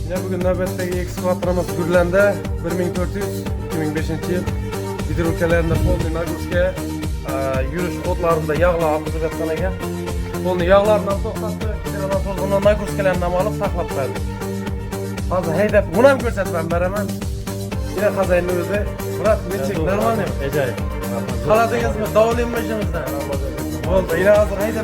Yine bugün nöbetteki X-Quattro'muz Gürlen'de 1400-2005 yıl Bidir ülkelerinde polni nagrushka yürüyüş kodlarında yağla atıp etkenege polni yağlarından toxtattı, Bidir'den tozgundan nagrushkalarinden alıp taklap verdik. Hazır heydep, bunu hem göstermem beraber. Yine Hazay'ın özü, Murat, Milçek, normal mi? Ecayip. Kaladınız mı? Davul inmişsinizden. Oldu, yine hazır heydep.